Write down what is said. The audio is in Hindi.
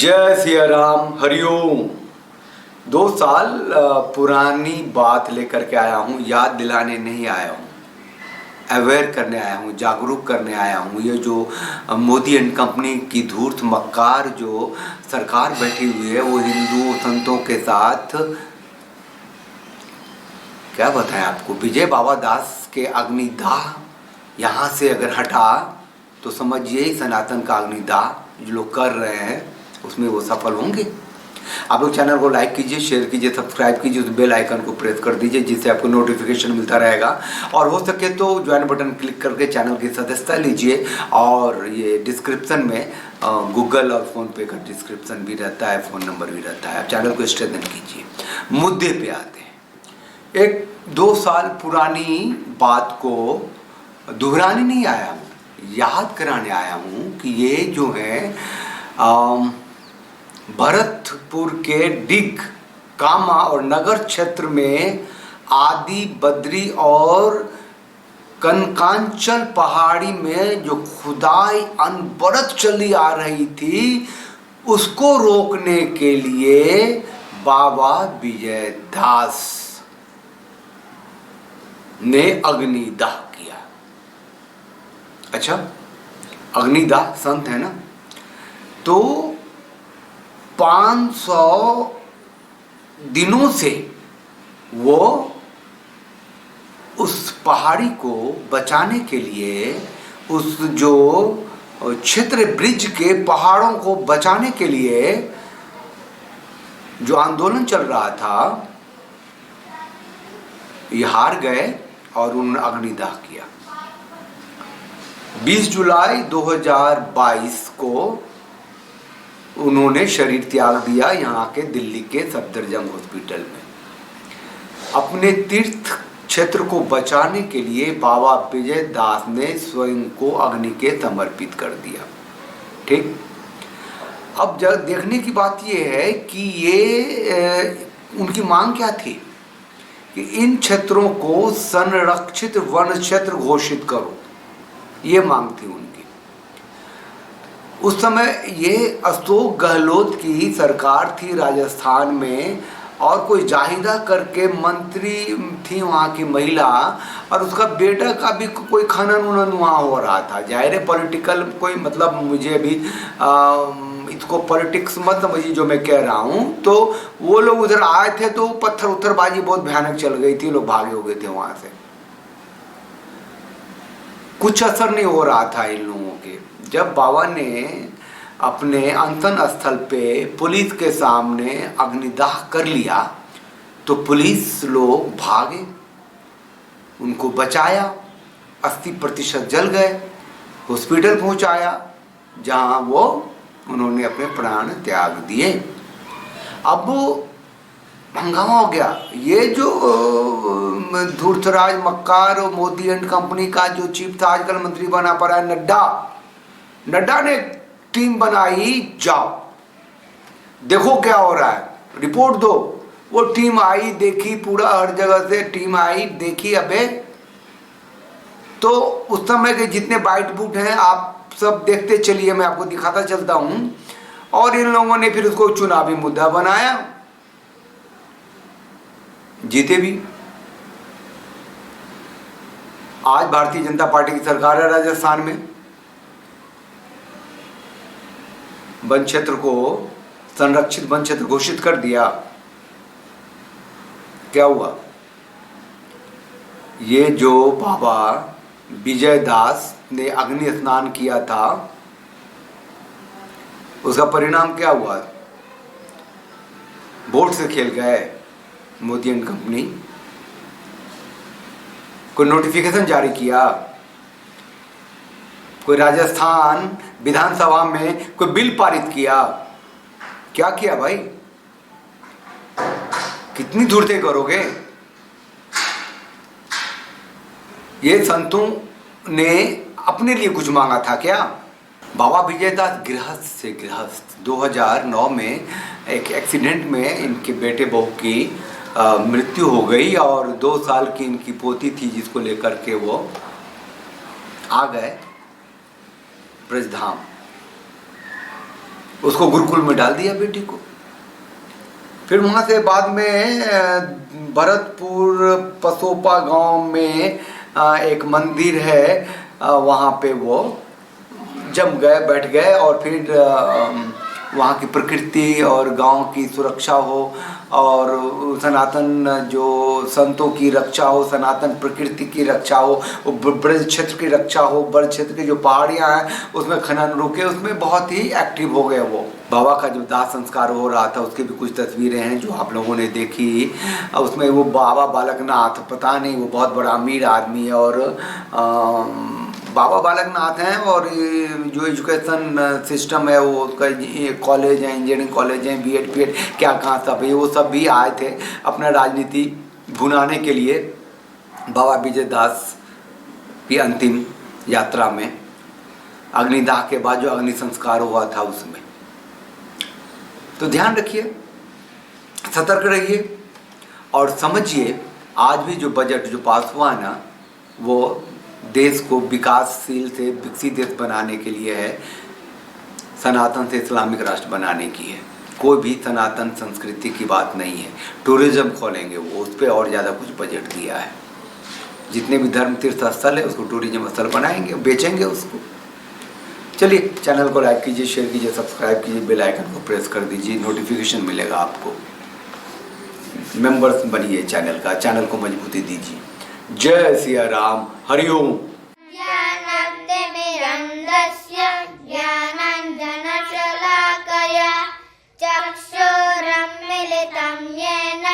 जय सिया राम, हरिओम। 2 साल पुरानी बात लेकर के आया हूँ, याद दिलाने नहीं आया हूँ, अवेयर करने आया हूँ, जागरूक करने आया हूँ। ये जो मोदी एंड कंपनी की धूर्त मक्कार जो सरकार बैठी हुई है, वो हिंदू संतों के साथ क्या बताएं आपको। विजय बाबा दास के अग्निदाह यहाँ से अगर हटा तो समझिए सनातन का अग्निदाह जो लोग कर रहे हैं उसमें वो सफल होंगे। आप लोग चैनल को लाइक कीजिए, शेयर कीजिए, सब्सक्राइब कीजिए, उस बेल आइकन को प्रेस कर दीजिए जिससे आपको नोटिफिकेशन मिलता रहेगा। और हो सके तो ज्वाइन बटन क्लिक करके चैनल की सदस्यता लीजिए। और ये डिस्क्रिप्शन में गूगल और फ़ोनपे का डिस्क्रिप्शन भी रहता है, फ़ोन नंबर भी रहता है। आप चैनल को स्ट्रेंथन कीजिए। मुद्दे पे आते हैं। एक 2 साल पुरानी बात को दोहराने नहीं आया हूँ, याद कराने आया हूँ कि ये जो है भरतपुर के डिग, कामा और नगर क्षेत्र में आदि बद्री और कनकांचल पहाड़ी में जो खुदाई अनवरत चली आ रही थी, उसको रोकने के लिए बाबा विजय दास ने अग्निदाह किया। अच्छा, अग्निदाह संत है ना, तो 500 दिनों से वो उस पहाड़ी को बचाने के लिए, उस जो क्षेत्र ब्रिज के पहाड़ों को बचाने के लिए जो आंदोलन चल रहा था, ये हार गए और उन्होंने अग्निदाह किया। 20 जुलाई 2022 को उन्होंने शरीर त्याग दिया यहाँ के दिल्ली के सफदरजंग हॉस्पिटल में। अपने तीर्थ क्षेत्र को बचाने के लिए बाबा विजय दास ने स्वयं को अग्नि के समर्पित कर दिया। ठीक, अब जब देखने की बात ये है कि ये उनकी मांग क्या थी कि इन क्षेत्रों को संरक्षित वन क्षेत्र घोषित करो, ये मांग थी उनकी। उस समय ये अशोक गहलोत की सरकार थी राजस्थान में, और कोई जाहिदा करके मंत्री थी वहाँ की महिला, और उसका बेटा का भी कोई खनन उनन वहाँ हो रहा था। जाहिर है पॉलिटिकल कोई मतलब, मुझे अभी इसको पॉलिटिक्स मत समझिए जो मैं कह रहा हूँ। तो वो लोग उधर आए थे तो पत्थर उत्थरबाजी बहुत भयानक चल गई थी, लोग भागे हो गए थे वहाँ से। कुछ असर नहीं हो रहा था इन लोगों के। जब बाबा ने अपने अनशन स्थल पे पुलिस के सामने अग्निदाह कर लिया तो पुलिस लोग भागे, उनको बचाया, 80% जल गए, हॉस्पिटल पहुंचाया जहां वो उन्होंने अपने प्राण त्याग दिए। अब हंगामा हो गया। ये जो धूर्तराज मक्कार और मोदी एंड कंपनी का जो चीफ था, आजकल मंत्री बना पड़ा है नड्डा ने टीम बनाई, जाओ देखो क्या हो रहा है, रिपोर्ट दो। वो टीम आई, देखी, पूरा हर जगह से टीम आई, देखी। अबे तो उस समय के जितने बाइट बूट हैं आप सब देखते चलिए, मैं आपको दिखाता चलता हूं। और इन लोगों ने फिर उसको चुनावी मुद्दा बनाया, जीते भी। आज भारतीय जनता पार्टी की सरकार है राजस्थान में। वन क्षेत्र को संरक्षित वन क्षेत्र घोषित कर दिया। क्या हुआ? ये जो बाबा विजय दास ने अग्नि स्नान किया था, उसका परिणाम क्या हुआ? वोट से खेल गए मोदी एंड कंपनी। कोई नोटिफिकेशन जारी किया, कोई राजस्थान विधानसभा में कोई बिल पारित किया? क्या किया भाई? कितनी धूर्तें करोगे? ये संतों ने अपने लिए कुछ मांगा था क्या? बाबा विजयदास गृहस्थ से गृहस्थ 2009 में एक एक्सीडेंट में इनके बेटे बहू की मृत्यु हो गई, और 2 साल की इनकी पोती थी जिसको लेकर के वो आ गए ब्रजधाम। उसको गुरुकुल में डाल दिया बेटी को। फिर वहाँ से बाद में भरतपुर पसोपा गांव में एक मंदिर है, वहाँ पे वो जम गए, बैठ गए, और फिर वहाँ की प्रकृति और गांव की सुरक्षा हो, और सनातन जो संतों की रक्षा हो, सनातन प्रकृति की रक्षा हो, ब्रज क्षेत्र की रक्षा हो, ब्रज क्षेत्र की जो पहाड़ियाँ हैं उसमें खनन रुके, उसमें बहुत ही एक्टिव हो गए वो। बाबा का जो दाह संस्कार हो रहा था उसकी भी कुछ तस्वीरें हैं जो आप लोगों ने देखी। उसमें वो बाबा बालकनाथ, पता नहीं वो बहुत बड़ा अमीर आदमी है, और बाबा बालकनाथ हैं, और जो एजुकेशन सिस्टम है वो उसका कॉलेज है, इंजीनियरिंग कॉलेज है, बीएड पीएड क्या कहाँ सब है, वो सब भी आए थे अपना राजनीति भुनाने के लिए बाबा विजय दास की अंतिम यात्रा में, अग्निदाह के बाद जो अग्नि संस्कार हुआ था उसमें। तो ध्यान रखिए, सतर्क रहिए, और समझिए आज भी जो बजट जो पास हुआ ना, वो देश को विकासशील से विकसित देश बनाने के लिए है, सनातन से इस्लामिक राष्ट्र बनाने की है। कोई भी सनातन संस्कृति की बात नहीं है। टूरिज्म खोलेंगे वो, उस पर और ज़्यादा कुछ बजट दिया है। जितने भी धर्म तीर्थ स्थल है उसको टूरिज्म स्थल बनाएंगे, बेचेंगे उसको। चलिए, चैनल को लाइक कीजिए, शेयर कीजिए, सब्सक्राइब कीजिए, बेल आइकन को प्रेस कर दीजिए, नोटिफिकेशन मिलेगा आपको। मेंबर्स बनिए चैनल का, चैनल को मजबूती दीजिए। जय सिया राम, हरिओम। ज्ञानाञ्जनशलाकया चक्षुरुन्मीलितं येन